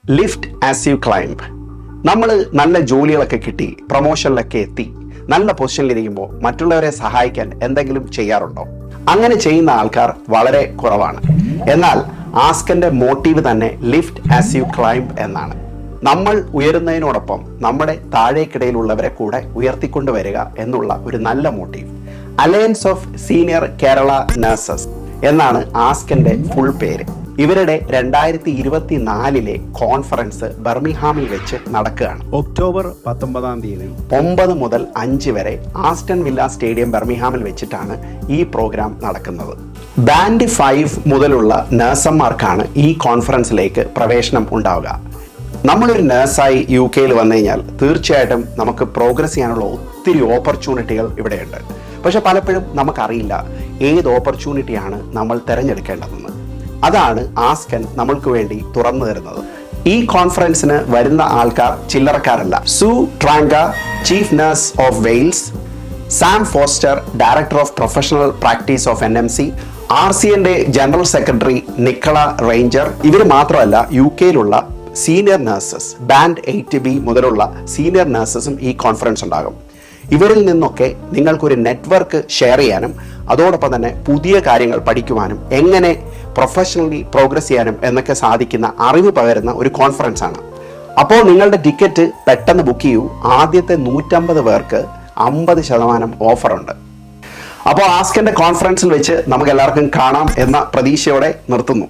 Lift as you climb. നമ്മൾ നല്ല ജോലികളൊക്കെ കിട്ടി പ്രൊമോഷനിലൊക്കെ എത്തി നല്ല പൊസിഷനിലിരിക്കുമ്പോൾ മറ്റുള്ളവരെ സഹായിക്കാൻ എന്തെങ്കിലും ചെയ്യാറുണ്ടോ? അങ്ങനെ ചെയ്യുന്ന ആൾക്കാർ വളരെ കുറവാണ്. എന്നാൽ ആസ്കന്റെ മോട്ടീവ് തന്നെ ലിഫ്റ്റ് ആസ് യു ക്ലൈംബ് എന്നാണ്. നമ്മൾ ഉയരുന്നതിനോടൊപ്പം നമ്മുടെ താഴേക്കിടയിലുള്ളവരെ കൂടെ ഉയർത്തിക്കൊണ്ടുവരിക എന്നുള്ള ഒരു നല്ല motive. Alliance of senior Kerala nurses എന്നാണ് ആസ്കന്റെ ഫുൾ പേര്. ഇവരുടെ 2024 കോൺഫറൻസ് ബർമിംഗ്ഹാമിൽ വെച്ച് നടക്കുകയാണ്. ഒക്ടോബർ 19 9 മുതൽ 5 വരെ ആസ്റ്റൺ വില്ല സ്റ്റേഡിയം ബർമിംഗ്ഹാമിൽ വെച്ചിട്ടാണ് ഈ പ്രോഗ്രാം നടക്കുന്നത്. ബാൻഡ് 5 മുതലുള്ള നഴ്സന്മാർക്കാണ് ഈ കോൺഫറൻസിലേക്ക് പ്രവേശനം ഉണ്ടാവുക. നമ്മളൊരു നഴ്സായി UK വന്നു കഴിഞ്ഞാൽ തീർച്ചയായിട്ടും നമുക്ക് പ്രോഗ്രസ് ചെയ്യാനുള്ള ഒത്തിരി ഓപ്പർച്യൂണിറ്റികൾ ഇവിടെയുണ്ട്. പക്ഷെ പലപ്പോഴും നമുക്കറിയില്ല ഏത് ഓപ്പർച്യൂണിറ്റിയാണ് നമ്മൾ തിരഞ്ഞെടുക്കേണ്ടതെന്ന്. അതാണ് ആസ്കൻ നമ്മൾക്ക് വേണ്ടി തുറന്നു തരുന്നത്. ഈ കോൺഫറൻസിന് വരുന്ന ആൾക്കാർ ചില്ലറക്കാരല്ല. Sue Tranka, chief nurse of Wales, Sam Foster, director of professional practice of NMC, RCNന്റെ ജനറൽ സെക്രട്ടറി നിക്കള റേഞ്ചർ. ഇവർ മാത്രമല്ല, UK senior nurses, band 8B മുതലുള്ള സീനിയർ നഴ്സസും ഈ കോൺഫറൻസ് ഉണ്ടാകും. ഇവരിൽ നിന്നൊക്കെ നിങ്ങൾക്കൊരു നെറ്റ്വർക്ക് ഷെയർ ചെയ്യാനും അതോടൊപ്പം തന്നെ പുതിയ കാര്യങ്ങൾ പഠിക്കുവാനും എങ്ങനെ പ്രൊഫഷണലി പ്രോഗ്രസ് ചെയ്യാനും എന്നൊക്കെ സാധിക്കുന്ന അറിവ് പകരുന്ന ഒരു കോൺഫറൻസ് ആണ്. അപ്പോൾ നിങ്ങളുടെ ടിക്കറ്റ് പെട്ടെന്ന് ബുക്ക് ചെയ്യൂ. ആദ്യത്തെ 150 പേർക്ക് 50% ഓഫറുണ്ട്. അപ്പോൾ ആസ്കന്റെ കോൺഫറൻസിൽ വെച്ച് നമുക്ക് എല്ലാവർക്കും കാണാം എന്ന പ്രതീക്ഷയോടെ നിർത്തുന്നു.